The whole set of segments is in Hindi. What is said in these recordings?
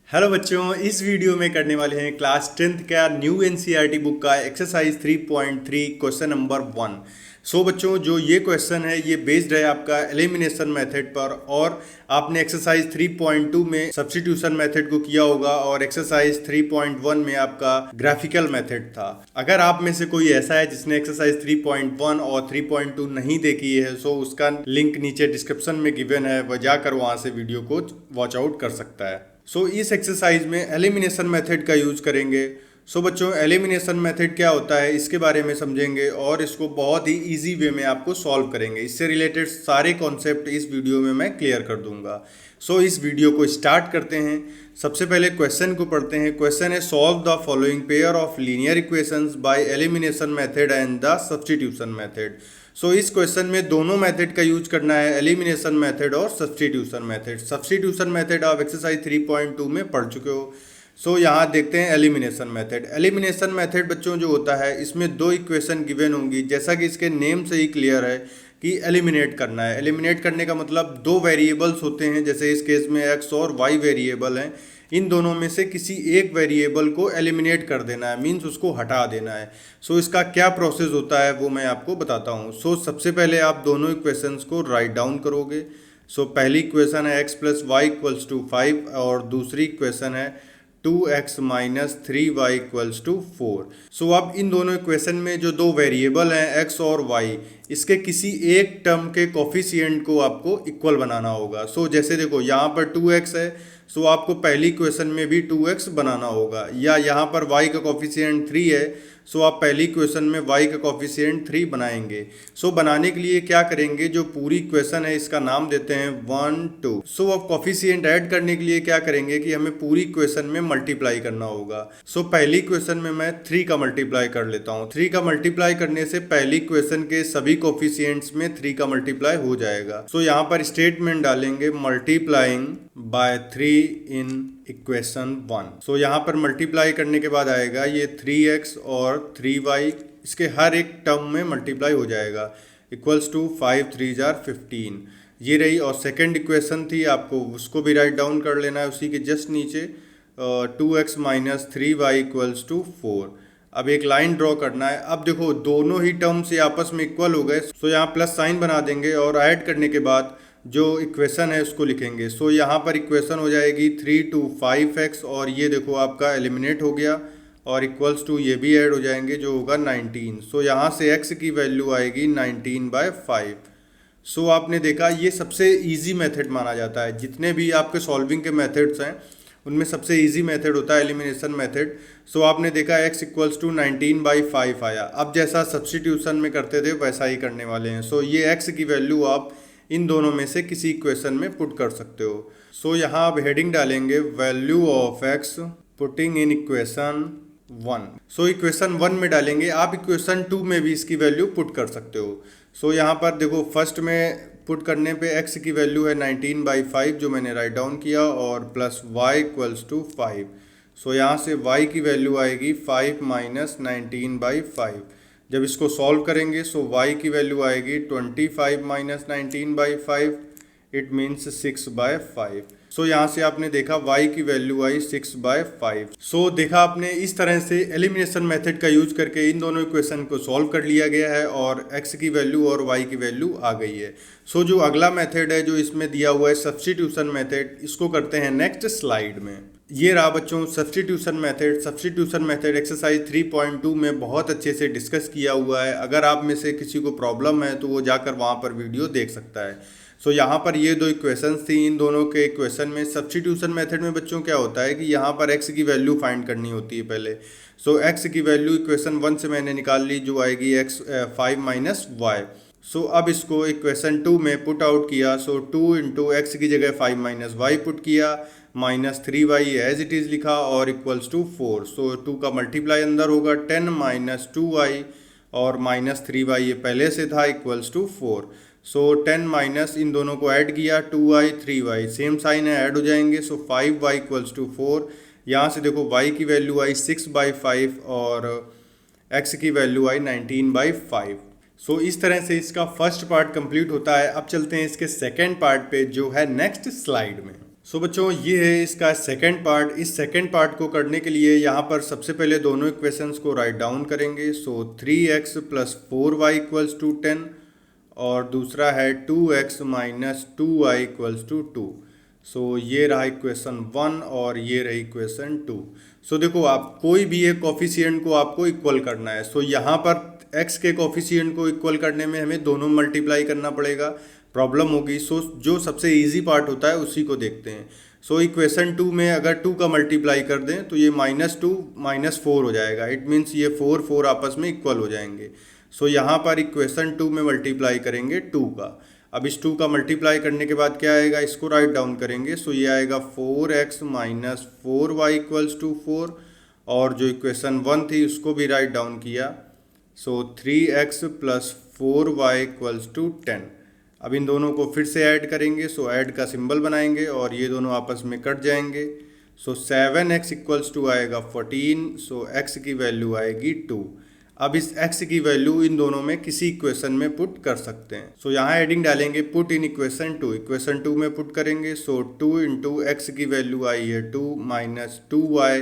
हेलो बच्चों, इस वीडियो में करने वाले हैं क्लास 10th का न्यू एनसीईआरटी बुक का एक्सरसाइज 3.3 क्वेश्चन नंबर 1। सो बच्चों, जो ये क्वेश्चन है ये बेस्ड है आपका एलिमिनेशन मेथड पर, और आपने एक्सरसाइज 3.2 में सब्स्टिट्यूशन मेथड को किया होगा और एक्सरसाइज 3.1 में आपका ग्राफिकल मेथड था। अगर आप में से कोई ऐसा है जिसने एक्सरसाइज 3.1 और 3.2 नहीं देखी है, सो उसका लिंक नीचे डिस्क्रिप्शन में गिवन है, वह जाकर वहाँ से वीडियो को वॉच आउट कर सकता है। इस एक्सरसाइज में एलिमिनेशन मेथड का यूज करेंगे। बच्चों, एलिमिनेशन मेथड क्या होता है इसके बारे में समझेंगे और इसको बहुत ही इजी वे में आपको सॉल्व करेंगे। इससे रिलेटेड सारे कॉन्सेप्ट इस वीडियो में मैं क्लियर कर दूंगा। इस वीडियो को स्टार्ट करते हैं। सबसे पहले क्वेश्चन को पढ़ते हैं। क्वेश्चन है, solve the following pair of linear equations by elimination method and the substitution method. इस क्वेश्चन में दोनों मेथड का यूज करना है, एलिमिनेशन मेथड और सब्स्टिट्यूशन मेथड। सब्स्टिट्यूशन मेथड आप एक्सरसाइज 3.2 में पढ़ चुके हो। यहाँ देखते हैं एलिमिनेशन मेथड। एलिमिनेशन मेथड बच्चों जो होता है, इसमें दो इक्वेशन गिवन होंगी, जैसा कि इसके नेम से ही क्लियर है कि एलिमिनेट करना है। एलिमिनेट करने का मतलब दो वेरिएबल्स होते हैं, जैसे इस केस में एक्स और वाई वेरिएबल हैं। इन दोनों में से किसी एक वेरिएबल को एलिमिनेट कर देना है, मीन्स उसको हटा देना है। इसका क्या प्रोसेस होता है वो मैं आपको बताता हूँ। सबसे पहले आप दोनों इक्वेशंस को राइट डाउन करोगे। पहली इक्वेशन है x plus Y equals to 5 और दूसरी इक्वेशन है 2x minus 3y equals to 4। अब इन दोनों इक्वेशन में जो दो वेरिएबल हैं x और y, इसके किसी एक टर्म के कोफिशिएंट को आपको इक्वल बनाना होगा। जैसे देखो यहाँ पर 2x है, आपको पहली इक्वेशन में भी 2x बनाना होगा, या यहाँ पर y का कोफिशिएंट 3 है, आप पहली इक्वेशन में y का कोफिशिएंट 3 बनाएंगे। बनाने के लिए क्या करेंगे, जो पूरी इक्वेशन है इसका नाम देते हैं 1 2। अब कोफिशिएंट ऐड करने के लिए क्या करेंगे कि हमें पूरी इक्वेशन में मल्टीप्लाई करना होगा। पहली इक्वेशन में मैं 3 का मल्टीप्लाई कर लेता हूँ। 3 का मल्टीप्लाई करने से पहली इक्वेशन के सभी कोफिशिएंट्स में 3 का मल्टीप्लाई हो जाएगा। यहाँ पर स्टेटमेंट डालेंगे मल्टीप्लाइंग बाय 3 इन इक्वेशन 1। यहाँ पर मल्टीप्लाई करने के बाद आएगा ये 3x और 3y, इसके हर एक टर्म में मल्टीप्लाई हो जाएगा, इक्वल्स टू 5 3 जार 15। ये रही। और सेकंड इक्वेशन थी, आपको उसको भी राइट डाउन कर लेना है। उसी के जस्ट नीचे 2x minus 3y equals to 4। अब एक लाइन ड्रॉ करना है। अब देखो दोनों ही टर्म्स आपस में इक्वल हो गए, यहाँ प्लस साइन बना देंगे और ऐड करने के बाद जो इक्वेशन है उसको लिखेंगे। यहाँ पर इक्वेशन हो जाएगी 3 to 5x, और ये देखो आपका एलिमिनेट हो गया, और इक्वल्स टू ये भी ऐड हो जाएंगे जो होगा 19। यहाँ से x की वैल्यू आएगी 19/5। आपने देखा ये सबसे इजी मेथड माना जाता है। जितने भी आपके सॉल्विंग के मेथड्स हैं उनमें सबसे इजी मेथड होता है एलिमिनेशन मेथड। आपने देखा x इक्वल्स टू 19/5 आया। अब जैसा सब्स्टिट्यूशन में करते थे वैसा ही करने वाले हैं। ये x की वैल्यू आप इन दोनों में से किसी इक्वेशन में पुट कर सकते हो। यहाँ आप हेडिंग डालेंगे value of x putting in equation 1। Equation 1 में डालेंगे। आप इक्वेशन 2 में भी इसकी वैल्यू पुट कर सकते हो। यहाँ पर देखो फर्स्ट में पुट करने पे x की वैल्यू है 19/5 जो मैंने राइट डाउन किया, और प्लस y इक्वल्स टू 5। यहाँ से y की वैल्यू आएगी 5 माइनस 19/5। जब इसको सॉल्व करेंगे y की वैल्यू आएगी 25 माइनस 19/5, इट मीन्स 6/5। यहाँ से आपने देखा y की वैल्यू आई 6/5। देखा आपने, इस तरह से एलिमिनेशन मेथड का यूज करके इन दोनों इक्वेशन को सॉल्व कर लिया गया है और x की वैल्यू और y की वैल्यू आ गई है। जो अगला मेथड है जो इसमें दिया हुआ है सब्स्टिट्यूशन मेथड, इसको करते हैं नेक्स्ट स्लाइड में। ये रहा बच्चों substitution method. Substitution method exercise 3.2 में बहुत अच्छे से डिस्कस किया हुआ है। अगर आप में से किसी को प्रॉब्लम है तो वो जाकर वहाँ पर वीडियो देख सकता है। यहाँ पर ये दो इक्वेशंस थी, इन दोनों के इक्वेशन में सब्स्टिट्यूशन मेथड में बच्चों क्या होता है कि यहाँ पर x की वैल्यू फाइंड करनी होती है पहले। x की वैल्यू इक्वेशन 1 से मैंने निकाल ली जो आएगी 5 माइनस y। अब इसको इक्वेशन 2 में पुट आउट किया। 2 इंटू एक्स की जगह 5 माइनस वाई पुट किया, minus 3y as it is लिखा, और इक्वल्स टू 4। 2 का मल्टीप्लाई अंदर होगा 10 माइनस 2y, और माइनस 3y ये पहले से था, इक्वल्स टू 4। 10 माइनस इन दोनों को ऐड किया 2y 3y, सेम साइन है, ऐड हो जाएंगे। 5y equals to 4। यहाँ से देखो y की वैल्यू आई 6/5 और x की वैल्यू आई 19/5। इस तरह से इसका फर्स्ट पार्ट कंप्लीट होता है। अब चलते हैं इसके सेकेंड पार्ट पे जो है नेक्स्ट स्लाइड में। सो बच्चों ये है इसका सेकंड पार्ट। इस सेकंड पार्ट को करने के लिए यहाँ पर सबसे पहले दोनों इक्वेशंस को राइट डाउन करेंगे। सो 3x plus 4y equals to 10 और दूसरा है 2x minus 2y equals to 2। सो ये रहा इक्वेशन 1 और ये रही इक्वेशन 2। सो देखो आप कोई भी एक कोफिशिएंट को आपको इक्वल करना है। सो यहाँ पर x के कोफिशिएंट को इक्वल करने में हमें दोनों मल्टीप्लाई करना पड़ेगा, प्रॉब्लम होगी। सो जो सबसे इजी पार्ट होता है उसी को देखते हैं। सो इक्वेशन 2 में अगर 2 का मल्टीप्लाई कर दें तो ये -2 -4 हो जाएगा। इट मीन्स ये 4 4 आपस में इक्वल हो जाएंगे। सो यहाँ पर इक्वेशन 2 में मल्टीप्लाई करेंगे 2 का। अब इस 2 का मल्टीप्लाई करने के बाद क्या आएगा, इसको राइट डाउन करेंगे। सो ये आएगा 4x minus 4y equals to 4 और जो इक्वेशन 1 थी उसको भी राइट डाउन किया। So 3x plus 4y equals to 10। अब इन दोनों को फिर से ऐड करेंगे। सो ऐड का सिंबल बनाएंगे और ये दोनों आपस में कट जाएंगे। सो 7x इक्वल्स टू आएगा 14। सो x की वैल्यू आएगी 2। अब इस x की वैल्यू इन दोनों में किसी इक्वेशन में पुट कर सकते हैं। सो यहाँ एडिंग डालेंगे, पुट इन इक्वेशन 2। इक्वेशन 2 में पुट करेंगे। सो 2 इंटू x की वैल्यू आई है 2 माइनस 2y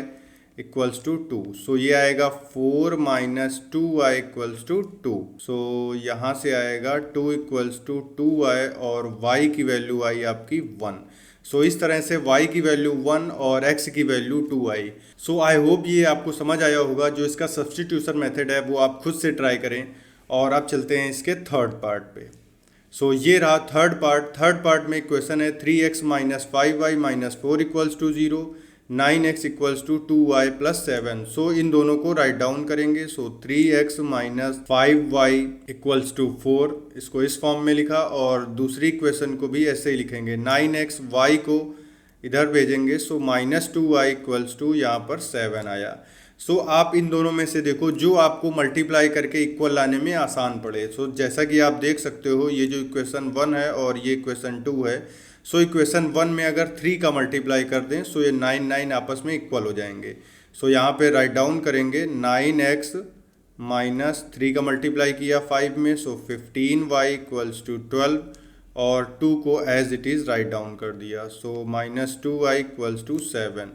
इक्वल्स टू 2। सो ये आएगा 4 माइनस 2y इक्वल्स टू 2। सो यहाँ से आएगा 2 इक्वल्स टू 2y और y की वैल्यू आई आपकी 1। सो इस तरह से y की वैल्यू 1 और x की value 2 I. So I hope ये आपको समझ आया होगा। जो इसका सब्स्टिट्यूशन मेथड है वो आप खुद से ट्राई करें। और अब चलते हैं इसके थर्ड पार्ट पे। सो ये रहा थर्ड पार्ट। थर्ड पार्ट में इक्वेशन है 3x minus 5y minus 4 equals to 0, 9x equals to 2y plus 7। So इन दोनों को राइट डाउन करेंगे। सो 3x minus 5y equals to 4, इसको इस फॉर्म में लिखा और दूसरी इक्वेशन को भी ऐसे ही लिखेंगे। 9x y को इधर भेजेंगे। सो माइनस 2y इक्वल्स टू यहाँ पर 7 आया। सो आप इन दोनों में से देखो जो आपको मल्टीप्लाई करके इक्वल लाने में आसान पड़े। सो जैसा कि आप देख सकते हो ये जो इक्वेशन 1 है और ये इक्वेशन 2 है। सो इक्वेशन 1 में अगर 3 का मल्टीप्लाई कर दें सो ये 9 9 आपस में इक्वल हो जाएंगे। सो यहाँ पे राइट डाउन करेंगे 9x माइनस 3 का मल्टीप्लाई किया 5 में। सो 15y इक्वल्स टू 12 और 2 को as it is write down कर दिया। So minus 2y equals to 7।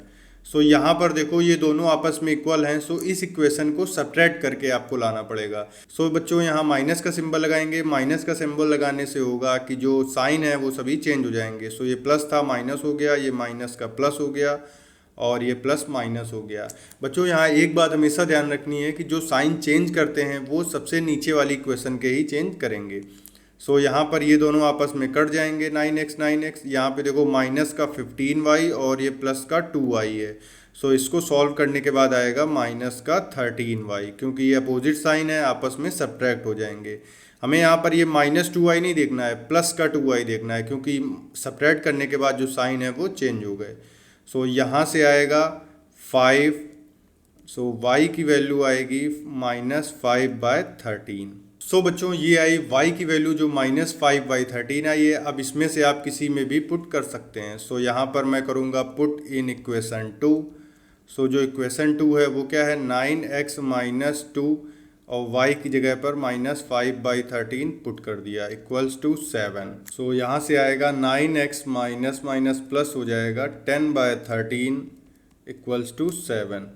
So यहाँ पर देखो ये दोनों आपस में इक्वल हैं। सो इस इक्वेशन को सब्ट्रैक्ट करके आपको लाना पड़ेगा। सो बच्चों यहाँ माइनस का सिंबल लगाएंगे। माइनस का सिंबल लगाने से होगा कि जो साइन है वो सभी चेंज हो जाएंगे। सो ये प्लस था माइनस हो गया, ये माइनस का प्लस हो गया और ये प्लस माइनस हो गया। बच्चों यहाँ एक बात हमेशा ध्यान रखनी है कि जो साइन चेंज करते हैं वो सबसे नीचे वाली इक्वेशन के ही चेंज करेंगे। सो यहाँ पर ये दोनों आपस में कट जाएंगे 9x 9x। यहाँ पे देखो माइनस का 15y और ये प्लस का 2y है। सो इसको सॉल्व करने के बाद आएगा माइनस का 13y, क्योंकि ये अपोजिट साइन है आपस में सब्ट्रैक्ट हो जाएंगे। हमें यहाँ पर ये माइनस 2y नहीं देखना है, प्लस का 2y देखना है, क्योंकि सब्ट्रैक्ट करने के बाद जो साइन है वो चेंज हो गए। सो यहाँ से आएगा 5। सो y की वैल्यू आएगी -5/13। सो बच्चों ये आई y की वैल्यू जो -5/13 आई है। अब इसमें से आप किसी में भी पुट कर सकते हैं। सो यहाँ पर मैं करूँगा पुट इन इक्वेशन 2। सो जो इक्वेशन 2 है वो क्या है, 9x माइनस 2 और y की जगह पर -5/13 पुट कर दिया इक्वल्स टू 7। सो यहाँ से आएगा 9x माइनस माइनस प्लस हो जाएगा 10/13 इक्वल्स टू 7।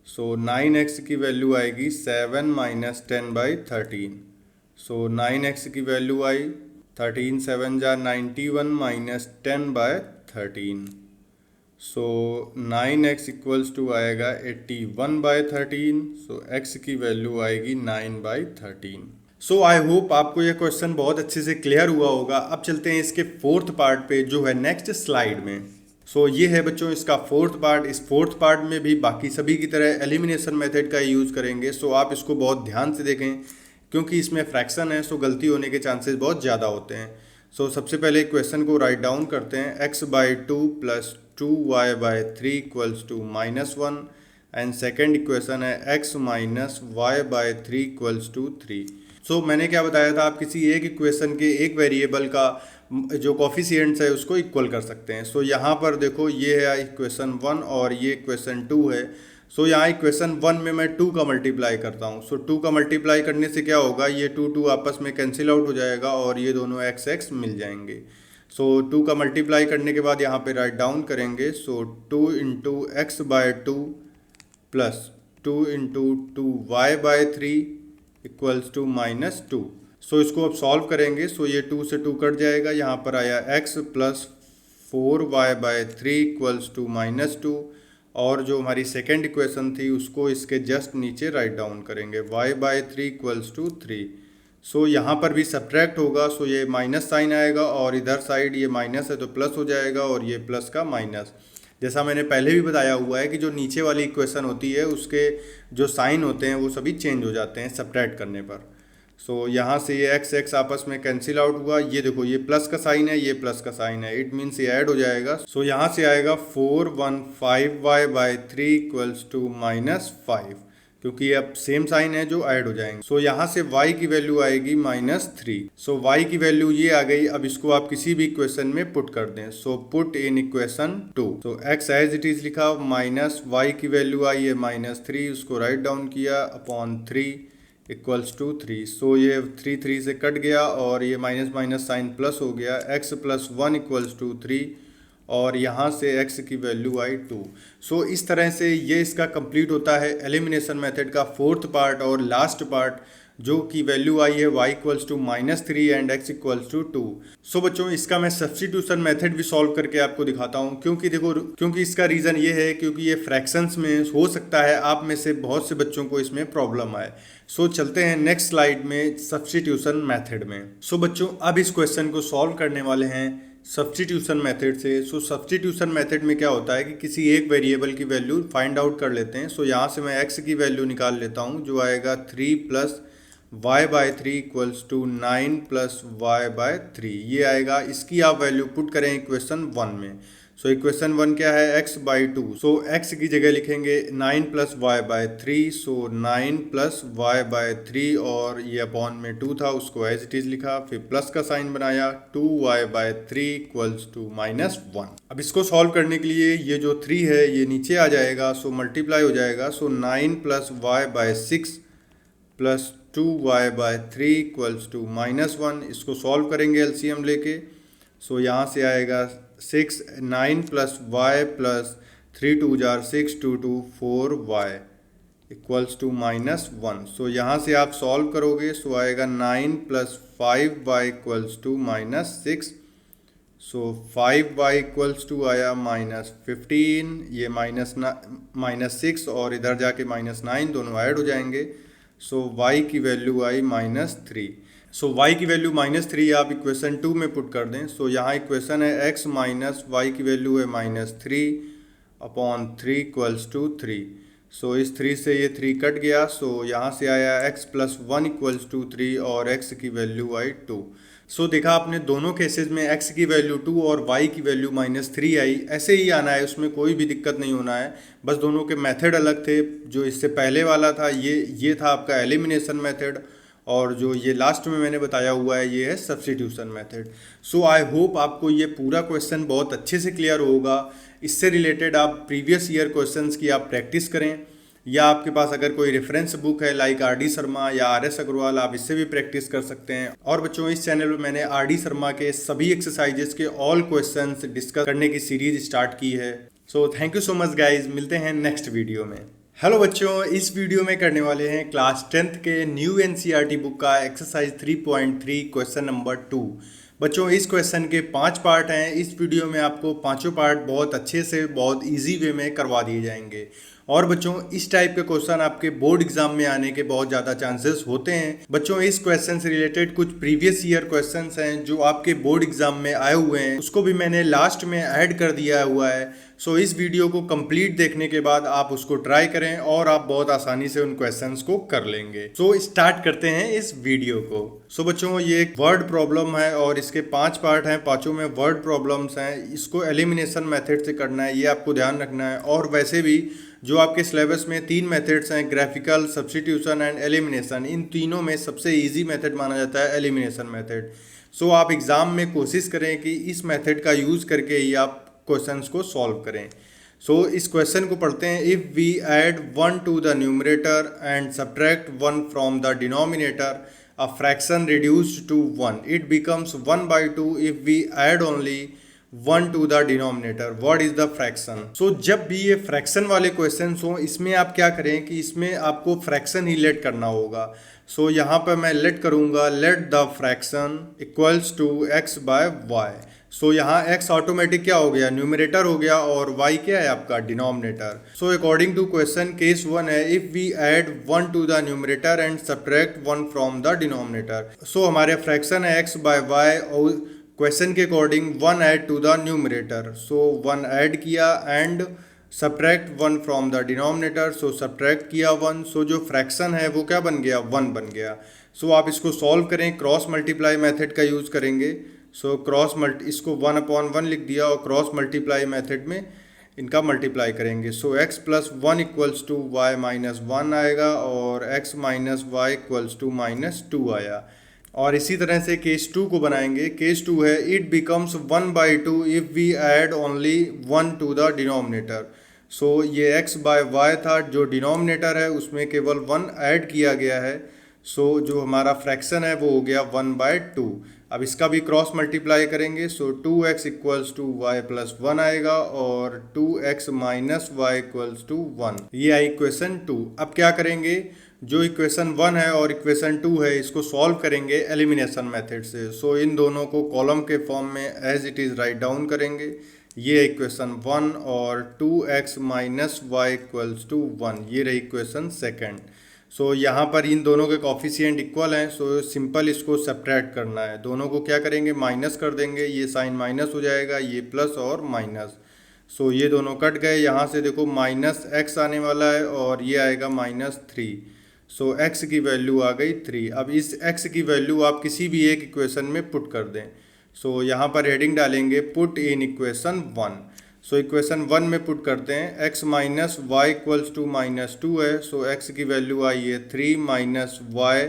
सो 9x की वैल्यू आएगी 7 माइनस 10/13। सो 9x की वैल्यू आई 13 7 जा 91 minus 10/13। So 9x equals to आएगा 81/13। सो x की वैल्यू आएगी 9/13। सो आई होप आपको यह क्वेश्चन बहुत अच्छे से क्लियर हुआ होगा। अब चलते हैं इसके फोर्थ पार्ट पे जो है नेक्स्ट स्लाइड में। सो ये है बच्चों इसका फोर्थ पार्ट। इस फोर्थ पार्ट में भी बाकी सभी की तरह एलिमिनेशन मेथड का यूज़ करेंगे। सो आप इसको बहुत ध्यान से देखें क्योंकि इसमें फ्रैक्शन है, सो गलती होने के चांसेस बहुत ज़्यादा होते हैं। सो सबसे पहले इक्वेशन को राइट डाउन करते हैं। x/2 plus 2y/3 equals to -1 and second equation है x minus y/3 equals to 3। So मैंने क्या बताया था, आप किसी एक इक्वेशन के एक वेरिएबल का जो कोफिशिएंट्स है उसको इक्वल कर सकते हैं। सो यहाँ पर देखो ये है इक्वेशन 1 और ये इक्वेशन 2 है। सो यहाँ इक्वेशन 1 में मैं 2 का मल्टीप्लाई करता हूँ। सो 2 का मल्टीप्लाई करने से क्या होगा, ये 2 2 आपस में कैंसिल आउट हो जाएगा और ये दोनों x x मिल जाएंगे। सो 2 का मल्टीप्लाई करने के बाद यहाँ पे राइट डाउन करेंगे। So 2 into x by 2 plus 2 into 2y/3 equals to -2। So इसको अब सॉल्व करेंगे। सो ये 2 से 2 कट जाएगा, यहाँ पर आया x plus 4y/3 equals to -2। और जो हमारी सेकेंड इक्वेशन थी उसको इसके जस्ट नीचे राइट डाउन करेंगे, y/3 इक्वल्स टू 3। सो यहाँ पर भी सब्ट्रैक्ट होगा, सो ये माइनस साइन आएगा और इधर साइड ये माइनस है तो प्लस हो जाएगा और ये प्लस का माइनस। जैसा मैंने पहले भी बताया हुआ है कि जो नीचे वाली इक्वेशन होती है उसके जो साइन होते हैं वो सभी चेंज हो जाते हैं सब्ट्रैक्ट करने पर। सो यहाँ से ये x आपस में कैंसिल आउट हुआ। ये देखो ये प्लस का साइन है, ये प्लस का साइन है, इट मीन्स ये ऐड हो जाएगा। सो यहाँ से आएगा 415y/3 इक्वल्स टू -5, क्योंकि ये अब सेम साइन है जो ऐड हो जाएंगे। सो यहाँ से y की वैल्यू आएगी -3। सो y की वैल्यू ये आ गई। अब इसको आप किसी भी इक्वेशन में पुट कर दें। So put in equation 2। So x as it is लिखा, माइनस y की वैल्यू आई है -3, उसको राइट डाउन किया अपॉन 3 इक्वल्स टू 3। सो ये 3 से कट गया और ये माइनस माइनस साइन प्लस हो गया, x प्लस 1 इक्वल्स टू 3 और यहाँ से x की वैल्यू आई 2। सो इस तरह से ये इसका कंप्लीट होता है एलिमिनेशन मेथड का फोर्थ पार्ट और लास्ट पार्ट, जो कि वैल्यू आई है y equals to -3 and x equals to 2। So बच्चों इसका मैं सब्स्टिट्यूशन मेथड भी सॉल्व करके आपको दिखाता हूँ, क्योंकि इसका रीज़न ये है क्योंकि ये फ्रैक्शंस में हो सकता है आप में से बहुत से बच्चों को इसमें प्रॉब्लम आए। सो चलते हैं नेक्स्ट स्लाइड में सब्स्टिट्यूशन मेथड में। सो बच्चों अब इस क्वेश्चन को सॉल्व करने वाले हैं सब्स्टिट्यूशन मेथड से। सो सब्स्टिट्यूशन मेथड में क्या होता है कि किसी एक वेरिएबल की वैल्यू फाइंड आउट कर लेते हैं। सो यहाँ से मैं x की वैल्यू निकाल लेता हूँ, जो आएगा 3 plus y/3 equals to 9 plus y/3 ये आएगा। इसकी आप वैल्यू पुट करें इक्वेशन 1 में। सो इक्वेशन 1 क्या है, x/2। सो x की जगह लिखेंगे 9 प्लस y/3। सो 9 प्लस y/3 और ये अपॉन में 2 था उसको एज इट इज लिखा, फिर प्लस का साइन बनाया, 2y/3 इक्वल्स टू -1। अब इसको सॉल्व करने के लिए ये जो 3 है ये नीचे आ जाएगा, सो मल्टीप्लाई हो जाएगा। So 9 plus y/6 plus 2y/3 equals to -1। इसको सॉल्व करेंगे एलसीएम लेके। सो यहाँ से आएगा 6 9 प्लस y प्लस 3 2 जार 6 2 2 4y इक्वल्स टू -1। सो यहाँ से आप सॉल्व करोगे, सो आएगा 9 plus 5y equals to -6। So 5y equals to आया -15, ये -6 और इधर जाके -9 दोनों ऐड हो जाएंगे। सो y की वैल्यू आई -3। सो y की वैल्यू -3 आप इक्वेशन 2 में पुट कर दें। सो यहाँ इक्वेशन है x माइनस y की वैल्यू है -3 अपॉन 3 इक्वल्स टू 3। सो इस 3 से ये 3 कट गया। सो यहाँ से आया x प्लस 1 इक्वल्स टू 3 और x की वैल्यू आई 2। सो देखा आपने दोनों केसेस में x की वैल्यू 2 और y की वैल्यू -3 आई। ऐसे ही आना है, उसमें कोई भी दिक्कत नहीं होना है, बस दोनों के मेथड अलग थे। जो इससे पहले वाला था ये था आपका एलिमिनेशन मेथड, और जो ये लास्ट में मैंने बताया हुआ है ये है substitution method. So I hope आपको ये पूरा क्वेश्चन बहुत अच्छे से क्लियर होगा। इससे रिलेटेड आप प्रीवियस ईयर क्वेश्चंस की आप प्रैक्टिस करें, या आपके पास अगर कोई रेफरेंस बुक है लाइक R.D. शर्मा या R.S. अग्रवाल, आप इससे भी प्रैक्टिस कर सकते हैं। और बच्चों इस चैनल में मैंने R.D. शर्मा के सभी एक्सरसाइजेस के ऑल क्वेश्चंस डिस्कस करने की सीरीज स्टार्ट की है। So thank you so much guys, मिलते हैं नेक्स्ट वीडियो में। हेलो बच्चों, इस वीडियो में करने वाले हैं क्लास 10th के न्यू NCERT बुक का एक्सरसाइज 3.3 क्वेश्चन नंबर 2। बच्चों इस क्वेश्चन के 5 पार्ट हैं। इस वीडियो में आपको पांचों पार्ट बहुत अच्छे से बहुत इजी वे में करवा दिए जाएंगे। और बच्चों इस टाइप के क्वेश्चन आपके बोर्ड एग्जाम में आने के बहुत ज़्यादा चांसेस होते हैं। बच्चों इस क्वेश्चन से रिलेटेड कुछ प्रीवियस ईयर क्वेश्चंस हैं जो आपके बोर्ड एग्जाम में आए हुए हैं, उसको भी मैंने लास्ट में ऐड कर दिया हुआ है। सो इस वीडियो को कंप्लीट देखने के बाद आप उसको ट्राई करें और आप बहुत आसानी से उन क्वेश्चंस को कर लेंगे। सो स्टार्ट करते हैं इस वीडियो को। सो बच्चों ये एक वर्ड प्रॉब्लम है और इसके 5 पार्ट हैं, पांचों में वर्ड प्रॉब्लम्स हैं। इसको एलिमिनेशन मेथड से करना है, ये आपको ध्यान रखना है। और वैसे भी जो आपके सिलेबस में 3 मेथड्स हैं, ग्राफिकल, सब्स्टिट्यूशन एंड एलिमिनेशन, इन तीनों में सबसे ईजी मेथड माना जाता है एलिमिनेशन मेथड। सो आप एग्ज़ाम में कोशिश करें कि इस मेथड का यूज़ करके ही आप क्वेश्चंस को सॉल्व करें। सो इस क्वेश्चन को पढ़ते हैं। If we add 1 to the numerator and subtract 1 from the denominator a fraction reduced to 1. It becomes 1 by 2 if we add only 1 to the denominator. What is the fraction? So जब भी ये फ्रैक्शन वाले क्वेश्चंस हो, इसमें आप क्या करें कि इसमें आपको फ्रैक्शन ही लेट करना होगा. सो यहाँ पर मैं लेट करूँगा let the fraction equals to x by y. So यहाँ x ऑटोमेटिक क्या हो गया, न्यूमरेटर हो गया, और y क्या है आपका, denominator. So according to question case 1 है, if we add 1 to the numerator and subtract 1 from the denominator. So हमारे फ्रैक्शन है x बाय वाई, और क्वेश्चन के according 1 add to the numerator. So 1 add किया and subtract 1 from the denominator. So subtract किया 1. सो जो फ्रैक्शन है वो क्या बन गया, 1 बन गया. सो आप इसको सॉल्व करें, क्रॉस मल्टीप्लाई मेथड का यूज़ करेंगे. सो इसको 1/1 लिख दिया, और क्रॉस मल्टीप्लाई मेथड में इनका मल्टीप्लाई करेंगे. So x plus 1 equals to y minus 1 आएगा, और x minus y equals to minus 2 आया. और इसी तरह से केस 2 को बनाएंगे. केस 2 है, it becomes 1 by 2 if we add only 1 to the denominator. So ये x बाय वाई था, जो डिनोमिनेटर है उसमें केवल 1 ऐड किया गया है. सो जो हमारा फ्रैक्शन है वो हो गया 1 बाय 2. अब इसका भी क्रॉस मल्टीप्लाई करेंगे. So 2x equals to y plus 1 आएगा, और 2x minus y equals to 1. ये आई इक्वेशन 2. अब क्या करेंगे, जो इक्वेशन 1 है और इक्वेशन 2 है, इसको सॉल्व करेंगे एलिमिनेशन मेथड से. सो इन दोनों को कॉलम के फॉर्म में as it is write down करेंगे. ये इक्वेशन 1, और 2x minus y equals to 1, ये रही इक्वेशन सेकेंड. सो यहाँ पर इन दोनों के कॉफिशिएंट इक्वल हैं. सो सिंपल इसको सब्ट्रैक्ट करना है. दोनों को क्या करेंगे, माइनस कर देंगे. ये साइन माइनस हो जाएगा, ये प्लस और माइनस. सो ये दोनों कट गए. यहाँ से देखो माइनस x आने वाला है, और ये आएगा माइनस 3. सो x की वैल्यू आ गई 3. अब इस x की वैल्यू आप किसी भी एक इक्वेशन में पुट कर दें. सो यहाँ पर हेडिंग डालेंगे put in equation 1. So equation 1 में पुट करते हैं. x minus y equals to minus 2 है. सो x की वैल्यू आई है 3 minus y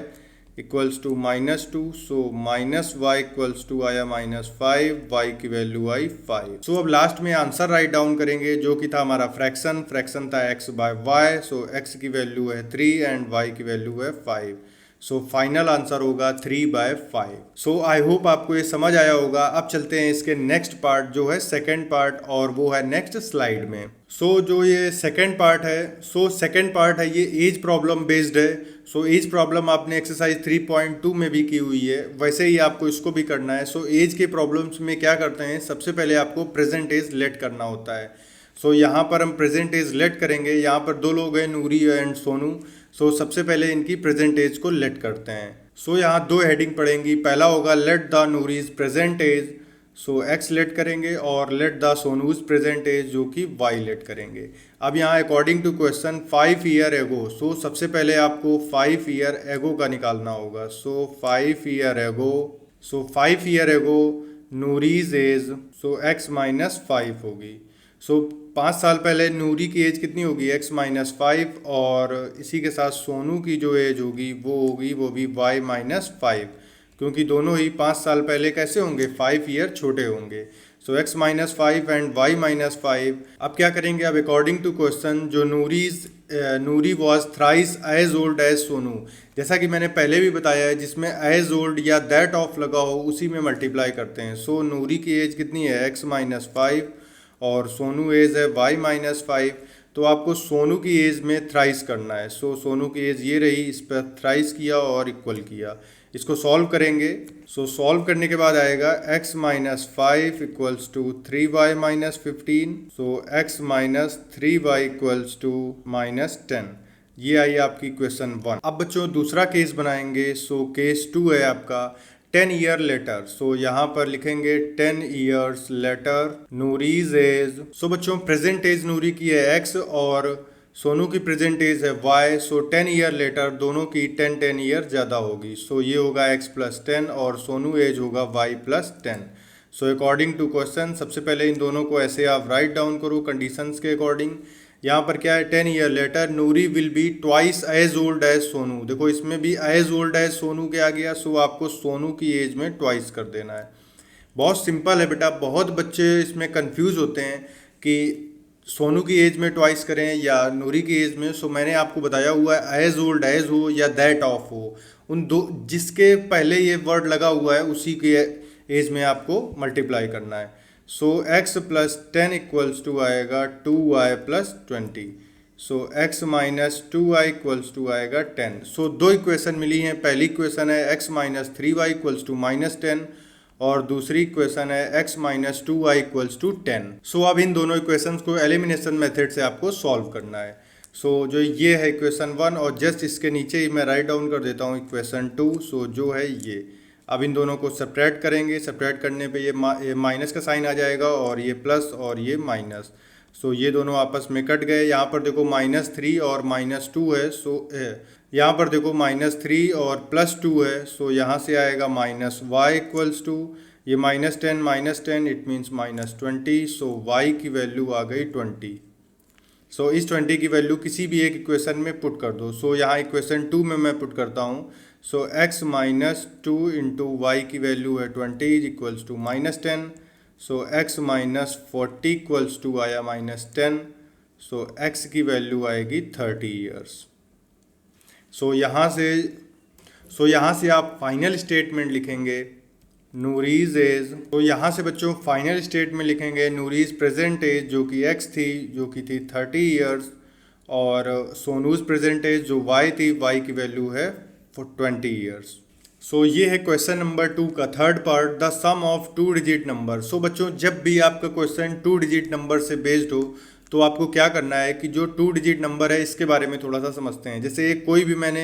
equals to minus 2. So minus y equals to आया माइनस 5, वाई की वैल्यू आई 5. सो अब लास्ट में आंसर राइट डाउन करेंगे, जो कि था हमारा फ्रैक्शन था x by y. So x की वैल्यू है 3 एंड y की वैल्यू है 5. सो फाइनल आंसर होगा 3/5. सो आई होप आपको ये समझ आया होगा. अब चलते हैं इसके नेक्स्ट पार्ट, जो है सेकेंड पार्ट, और वो है नेक्स्ट स्लाइड में. सो जो ये सेकेंड पार्ट है, ये एज प्रॉब्लम बेस्ड है. सो एज प्रॉब्लम आपने एक्सरसाइज 3.2 में भी की हुई है, वैसे ही आपको इसको भी करना है. सो एज के प्रॉब्लम्स में क्या करते हैं, सबसे पहले आपको प्रेजेंट एज लेट करना होता है. सो यहाँ पर हम प्रेजेंट एज लेट करेंगे. यहाँ पर 2 लोग हैं, नूरी एंड सोनू. सो सबसे पहले इनकी प्रेजेंट एज को लेट करते हैं. सो यहाँ 2 हेडिंग पड़ेंगी. पहला होगा let the Noori's present age. So x let करेंगे, और let the Sonu's present age, जो कि y लेट करेंगे. अब यहाँ according to question 5 year ago. सो सबसे पहले आपको 5 ईयर एगो का निकालना होगा. सो 5 year ago नूरीज as. So x minus 5 होगी. सो 5 साल पहले नूरी की एज कितनी होगी, x माइनस 5, और इसी के साथ सोनू की जो एज होगी वो भी y माइनस 5, क्योंकि दोनों ही 5 साल पहले कैसे होंगे, 5 ईयर छोटे होंगे. So x minus 5 and y minus 5. अब क्या करेंगे, अब अकॉर्डिंग टू क्वेश्चन जो Noori was thrice as old as Sonu, जैसा कि मैंने पहले भी बताया है, जिसमें एज ओल्ड या दैट ऑफ लगा हो उसी में मल्टीप्लाई करते हैं. सो नूरी की एज कितनी है, x माइनस 5, और सोनू एज है y माइनस 5. तो आपको सोनू की एज में थ्राइस करना है. सो सोनू की एज ये रही, इस पर थ्राइस किया और इक्वल किया. इसको सॉल्व करेंगे. सो सॉल्व करने के बाद आएगा x minus 5 equals to 3y minus 15. So x minus 3y equals to minus 10. ये आई आपकी क्वेश्चन 1. अब बच्चों दूसरा केस बनाएंगे. सो केस 2 है आपका 10 ईयर लेटर. सो यहाँ पर लिखेंगे 10 ईयर्स लेटर नूरीज एज. सो बच्चों प्रेजेंट एज नूरी की है x, और सोनू की प्रेजेंट एज है y. सो 10 ईयर लेटर दोनों की 10 ईयर ज़्यादा होगी. सो ये होगा x प्लस 10, और सोनू एज होगा y plus 10. So according to question सबसे पहले इन दोनों को ऐसे आप राइट डाउन करो कंडीशंस के अकॉर्डिंग. यहाँ पर क्या है, 10 year later Noori will be twice as old as Sonu. देखो इसमें भी एज ओल्ड एज सोनू के आ गया. सो आपको सोनू की एज में ट्वाइस कर देना है. बहुत सिंपल है बेटा. बहुत बच्चे इसमें कंफ्यूज होते हैं कि सोनू की एज में ट्वाइस करें या नूरी की एज में, सो मैंने आपको बताया हुआ है एज ओल्ड एज हो या दैट ऑफ हो, उन दो जिसके पहले ये वर्ड लगा हुआ है उसी के एज में आपको मल्टीप्लाई करना है। So x plus 10 equals to आएगा 2y plus 20। So x minus 2y equals to आएगा 10। सो दो इक्वेशन मिली हैं, पहली इक्वेशन है x minus 3y equals to minus 10 और दूसरी इक्वेशन है x minus 2y equals to 10। So अब इन दोनों इक्वेशंस को एलिमिनेशन मेथड से आपको सॉल्व करना है। सो जो ये है इक्वेशन 1 और जस्ट इसके नीचे ही मैं राइट डाउन कर देता हूँ इक्वेशन 2। सो जो है ये, अब इन दोनों को सब्ट्रैक्ट करेंगे, सब्ट्रैक्ट करने पे ये माइनस का साइन आ जाएगा और ये प्लस और ये माइनस। सो ये दोनों आपस में कट गए। यहाँ पर देखो -3 और -2 है। सो यहाँ पर देखो -3 और +2 है। सो यहाँ से आएगा -y इक्वल्स टू ये -10 इट मीन्स -20। सो y की वैल्यू आ गई 20। सो इस 20 की वैल्यू किसी भी एक इक्वेशन में पुट कर दो। सो यहाँ इक्वेशन 2 में मैं पुट करता हूँ। So x minus 2 into y की वैल्यू है 20 equals to -10। So x minus 40 equals to आया -10। सो x की वैल्यू आएगी 30 ईयर्स। सो यहाँ से आप फाइनल स्टेटमेंट लिखेंगे नूरीज एज। तो यहाँ से बच्चों फाइनल स्टेट में लिखेंगे नूरीज प्रेजेंट एज जो कि x थी, जो कि थी 30 ईयर्स, और सोनूज प्रेजेंट एज जो y थी, y की वैल्यू है 20 ईयर्स। सो ये है क्वेश्चन नंबर 2 का third part, the sum of 2 digit number. So बच्चों जब भी आपका क्वेश्चन 2 डिजिट नंबर से बेस्ड हो तो आपको क्या करना है कि जो 2 डिजिट नंबर है इसके बारे में थोड़ा सा समझते हैं। जैसे एक कोई भी मैंने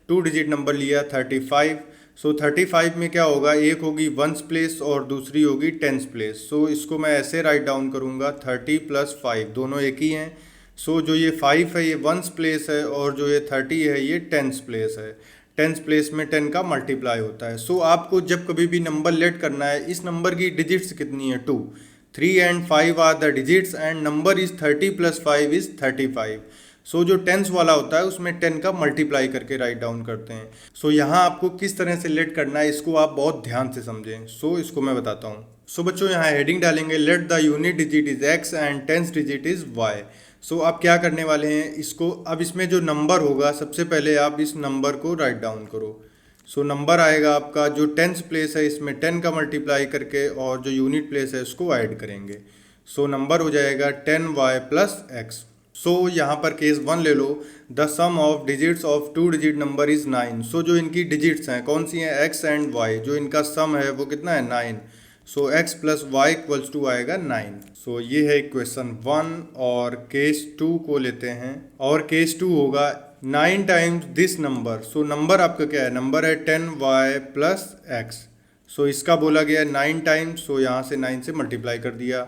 2 डिजिट नंबर लिया 35। सो 35 में क्या होगा, एक होगी वंस प्लेस और दूसरी होगी टेंस प्लेस। सो इसको मैं ऐसे राइट डाउन करूँगा 30 + 5 दोनों एक ही हैं। सो जो ये 5 है ये वंस प्लेस है और जो ये 30 है ये टेंस प्लेस है। टेंस प्लेस में 10 का मल्टीप्लाई होता है। सो आपको जब कभी भी नंबर लेट करना है, इस नंबर की डिजिट्स कितनी है 2, 3 and 5 are the digits and number is 30 + 5 is 35। So जो टेंस वाला होता है उसमें 10 का मल्टीप्लाई करके राइट डाउन करते हैं। सो यहाँ आपको किस तरह से लेट करना है इसको आप बहुत ध्यान से समझें। सो इसको मैं बताता हूँ। सो बच्चों यहाँ हेडिंग डालेंगे let the unit digit is x and tens digit is y। सो आप क्या करने वाले हैं इसको, अब इसमें जो नंबर होगा सबसे पहले आप इस नंबर को राइट डाउन करो। सो नंबर आएगा आपका जो टेंस प्लेस है इसमें 10 का मल्टीप्लाई करके और जो यूनिट प्लेस है उसको ऐड करेंगे। सो नंबर हो जाएगा 10y + x। सो यहाँ पर केस 1 ले लो, the sum of digits of 2 digit number is 9। So जो इनकी डिजिट्स हैं कौन सी हैं, x एंड y, जो इनका सम है वो कितना है 9। So x + y equals to आएगा 9। सो ये है इक्वेशन 1 और केस 2 को लेते हैं और केस 2 होगा 9 times this number. So number आपका क्या है, नंबर है 10y + x। सो इसका बोला गया है 9 टाइम्स। सो यहाँ से 9 से मल्टीप्लाई कर दिया।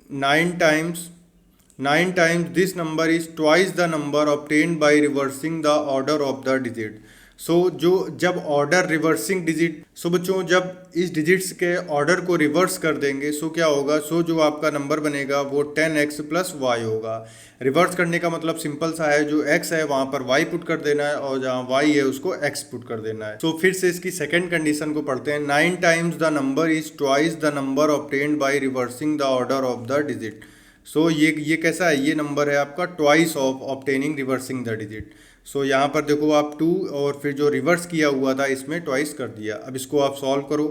9 times this number is twice the number obtained by reversing the order of the digit. So जो जब ऑर्डर रिवर्सिंग डिजिट, सो बच्चों जब इस डिजिट्स के ऑर्डर को रिवर्स कर देंगे सो क्या होगा, सो जो आपका नंबर बनेगा वो 10x + y होगा। रिवर्स करने का मतलब सिंपल सा है, जो x है वहाँ पर y पुट कर देना है और जहाँ y है उसको x पुट कर देना है। सो फिर से इसकी सेकेंड कंडीशन को पढ़ते हैं। 9 times the number is twice the number obtained by reversing the order of the digit. So ये कैसा है, ये नंबर है आपका twice of obtaining reversing the digit. So यहाँ पर देखो आप 2 और फिर जो रिवर्स किया हुआ था इसमें ट्वाइस कर दिया। अब इसको आप सॉल्व करो।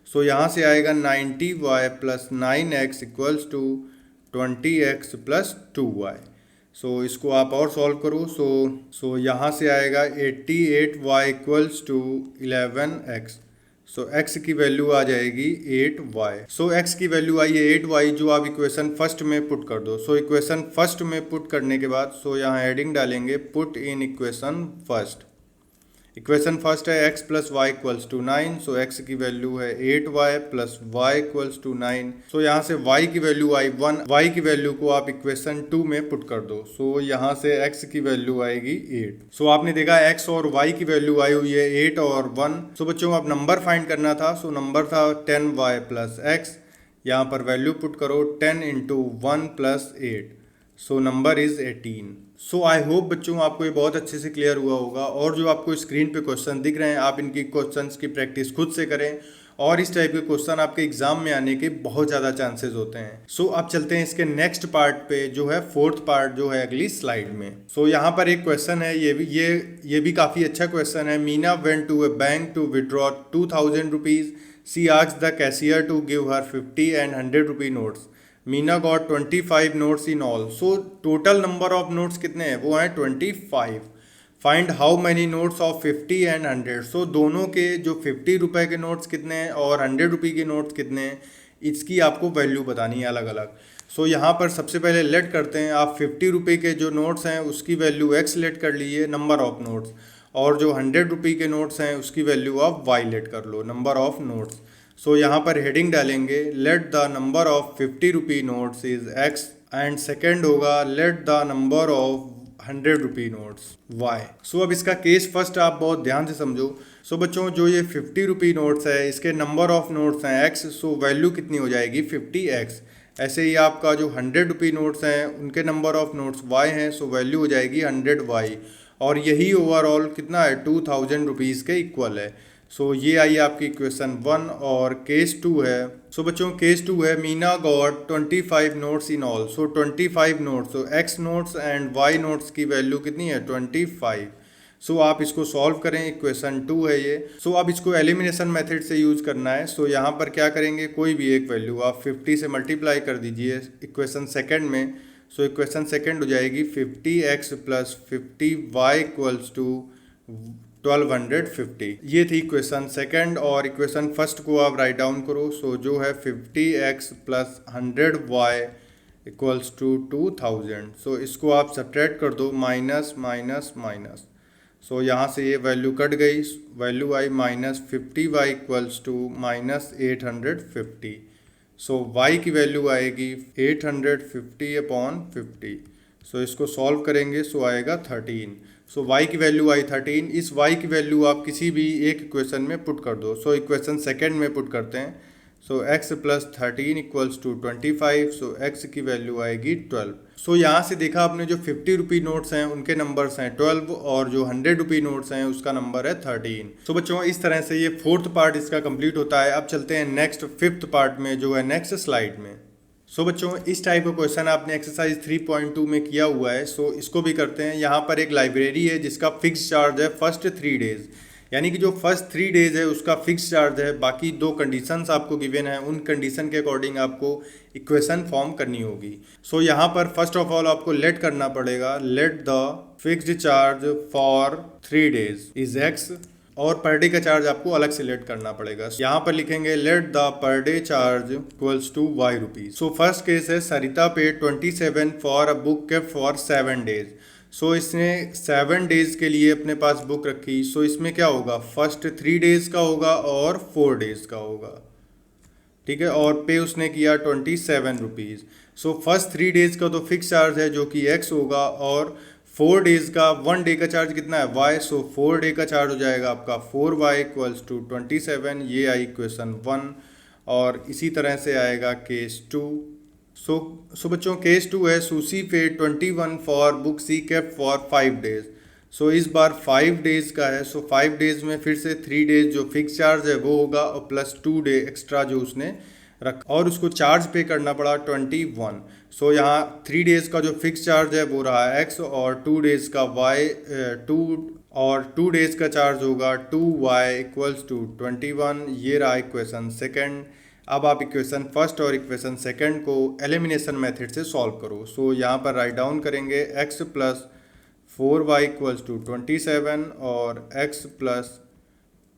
सो यहाँ से आएगा 90y + 9x equals to 20x + 2y। सो इसको आप और सॉल्व करो। सो यहाँ से आएगा 88y equals to 11x। So x की वैल्यू आ जाएगी 8y। सो x की वैल्यू आई है 8y जो आप इक्वेशन फर्स्ट में पुट कर दो। सो इक्वेशन फर्स्ट में पुट करने के बाद सो यहाँ हेडिंग डालेंगे put in equation first. Equation first है x + y equals to 9। So x की वैल्यू है 8y + y इक्वल्स टू 9। सो यहाँ से y की वैल्यू आई 1। y की वैल्यू को आप इक्वेशन 2 में पुट कर दो। सो यहाँ से x की वैल्यू आएगी 8। सो आपने देखा x और y की वैल्यू आई हुई है 8 और 1। सो बच्चों अब नंबर फाइंड करना था। सो नंबर था 10y + x। यहाँ पर वैल्यू पुट करो 10 × 1 + 8। So number is 18। So I hope बच्चों आपको ये बहुत अच्छे से क्लियर हुआ होगा। और जो आपको स्क्रीन पे क्वेश्चन दिख रहे हैं आप इनकी क्वेश्चंस की प्रैक्टिस खुद से करें और इस टाइप के क्वेश्चन आपके एग्जाम में आने के बहुत ज़्यादा चांसेस होते हैं। सो अब चलते हैं इसके नेक्स्ट पार्ट पे, जो है फोर्थ पार्ट, जो है अगली स्लाइड में। सो यहाँ पर एक क्वेश्चन है, ये भी काफ़ी अच्छा क्वेश्चन है। Meena went to a bank to withdraw 2000 rupees. She asked the cashier to give her 50 and 100 rupee notes. Meena got 25 notes in all. So total number of notes कितने हैं, वो हैं 25। Find how many notes of 50 and 100। So दोनों के जो 50 रुपए के नोट्स कितने हैं और 100 रुपये के नोट्स कितने हैं, इसकी आपको वैल्यू बतानी है अलग अलग। सो यहाँ पर सबसे पहले लेट करते हैं। आप 50 रुपये के जो नोट्स हैं उसकी वैल्यू x लेट कर लीजिए, नंबर ऑफ नोट्स, और जो 100 रुपये के नोट्स हैं उसकी वैल्यू आप y लेट कर लो, नंबर ऑफ नोट्स। सो यहाँ पर हेडिंग डालेंगे, let the number of 50 rupee notes is x, and second होगा let the number of 100 rupee notes y। So अब इसका केस फर्स्ट आप बहुत ध्यान से समझो। सो बच्चों, जो ये 50 रुपी नोट्स है इसके नंबर ऑफ नोट्स हैं x, सो वैल्यू कितनी हो जाएगी 50x। ऐसे ही आपका जो 100 रुपी नोट्स हैं उनके नंबर ऑफ नोट्स y हैं, सो वैल्यू हो जाएगी 100y। और यही ओवरऑल कितना है 2000 रुपीज़ के इक्वल है। सो ये आई आपकी क्वेश्चन 1। और केस 2 है। सो बच्चों केस 2 है, Meena got 25 notes in all. So 25 notes, so x notes and y notes की वैल्यू कितनी है 25। सो आप इसको सॉल्व करें, इक्वेशन 2 है ये। सो अब इसको एलिमिनेशन मेथड से यूज करना है। सो यहाँ पर क्या करेंगे, कोई भी एक वैल्यू आप 50 से मल्टीप्लाई कर दीजिए इक्वेशन सेकेंड में। सो इक्वेशन सेकेंड हो जाएगी 50x plus 50y equals to 1250। ये थी इक्वेशन सेकेंड। और इक्वेशन फर्स्ट को आप राइट डाउन करो। सो जो है 50x plus 100y equals to 2000। सो इसको आप सब्ट्रैक्ट कर दो, माइनस माइनस माइनस। सो यहाँ से ये वैल्यू कट गई, वैल्यू आई minus 50y equals to minus 850। So y की वैल्यू आएगी 850 अपॉन 50। सो इसको सॉल्व करेंगे, सो आएगा 13। सो y की वैल्यू आई 13। इस y की वैल्यू आप किसी भी एक इक्वेशन में पुट कर दो। सो इक्वेशन सेकेंड में पुट करते हैं। So x plus 13 equals to 25। So x की वैल्यू आएगी 12। सो यहाँ से देखा आपने, जो 50 रुपी नोट्स हैं उनके नंबर्स हैं 12 और जो 100 रुपी नोट्स हैं उसका नंबर है 13। सो बच्चों, इस तरह से ये फोर्थ पार्ट इसका कंप्लीट होता है। अब चलते हैं नेक्स्ट फिफ्थ पार्ट में, जो है नेक्स्ट स्लाइड में। सो बच्चों, इस टाइप का क्वेश्चन आपने एक्सरसाइज 3.2 में किया हुआ है। सो इसको भी करते हैं। यहाँ पर एक लाइब्रेरी है जिसका फिक्स चार्ज है फर्स्ट 3 डेज, यानी कि जो फर्स्ट 3 डेज है उसका फिक्स चार्ज है। बाकी 2 कंडीशंस आपको गिवन है, उन कंडीशन के अकॉर्डिंग आपको इक्वेशन फॉर्म करनी होगी। सो यहाँ पर फर्स्ट ऑफ ऑल आपको लेट करना पड़ेगा, let the fixed charge for 3 days is x, और पर डे का चार्ज आपको अलग से लेट करना पड़ेगा। यहाँ पर लिखेंगे let the per day charge equals to y rupees. So first case है, Sarita pays 27 for a book kept for 7 days. So इसने 7 डेज के लिए अपने पास बुक रखी। सो इसमें क्या होगा, फर्स्ट 3 डेज का होगा और 4 डेज का होगा, ठीक है। और पे उसने किया 27 रुपीज़। सो फर्स्ट 3 डेज का तो फिक्स चार्ज है जो कि x होगा, और 4 डेज का 1 डे का चार्ज कितना है y। सो 4 डे का चार्ज हो जाएगा आपका 4y इक्वल्स टू 27। ये आई क्वेश्चन 1। और इसी तरह से आएगा केस 2। सो बच्चों, केस 2 है, Susy pays 21 for book she kept for 5 days. So इस बार 5 डेज का है। सो 5 डेज में फिर से 3 डेज जो फिक्स चार्ज है वो होगा, और प्लस 2 डे एक्स्ट्रा जो उसने रखा, और उसको चार्ज पे करना पड़ा 21। सो यहाँ 3 डेज का जो फिक्स चार्ज है वो रहा x, और 2 डेज का y 2 डेज का चार्ज होगा 2y इक्वल्स टू 21। ये रहा इक्वेशन सेकेंड। अब आप इक्वेशन फर्स्ट और इक्वेशन सेकेंड को एलिमिनेशन मेथड से सॉल्व करो। सो यहाँ पर राइट डाउन करेंगे, x plus 4y equals to 27 और x plus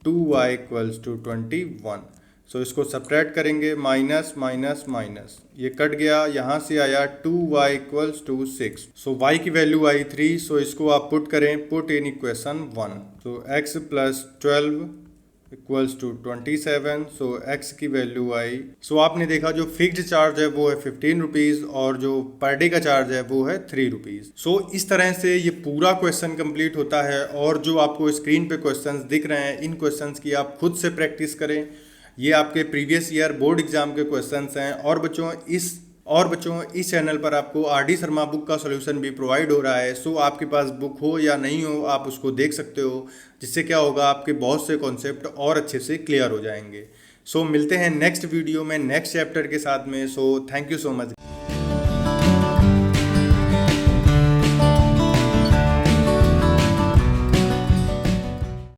2y equals to 21। So इसको सब्ट्रैक्ट करेंगे, माइनस माइनस माइनस, ये कट गया। यहाँ से आया 2y equals to 6। So y की वैल्यू आई 3। सो इसको आप पुट करें, put in equation 1। So x plus 12 equals to 27। So x की वैल्यू आई। सो आपने देखा जो फिक्स्ड चार्ज है वो है 15 रुपीज़, और जो पर डे का चार्ज है वो है 3 रुपीज़। सो इस तरह से ये पूरा क्वेश्चन कंप्लीट होता है। और जो आपको स्क्रीन पे क्वेश्चंस दिख रहे हैं, इन क्वेश्चंस की आप खुद से प्रैक्टिस करें। ये आपके प्रीवियस ईयर बोर्ड एग्जाम के क्वेश्चंस हैं। और बच्चों इस चैनल पर आपको RD शर्मा बुक का सॉल्यूशन भी प्रोवाइड हो रहा है। सो आपके पास बुक हो या नहीं हो, आप उसको देख सकते हो, जिससे क्या होगा, आपके बहुत से कॉन्सेप्ट और अच्छे से क्लियर हो जाएंगे। सो मिलते हैं नेक्स्ट वीडियो में नेक्स्ट चैप्टर के साथ में। So thank you so much.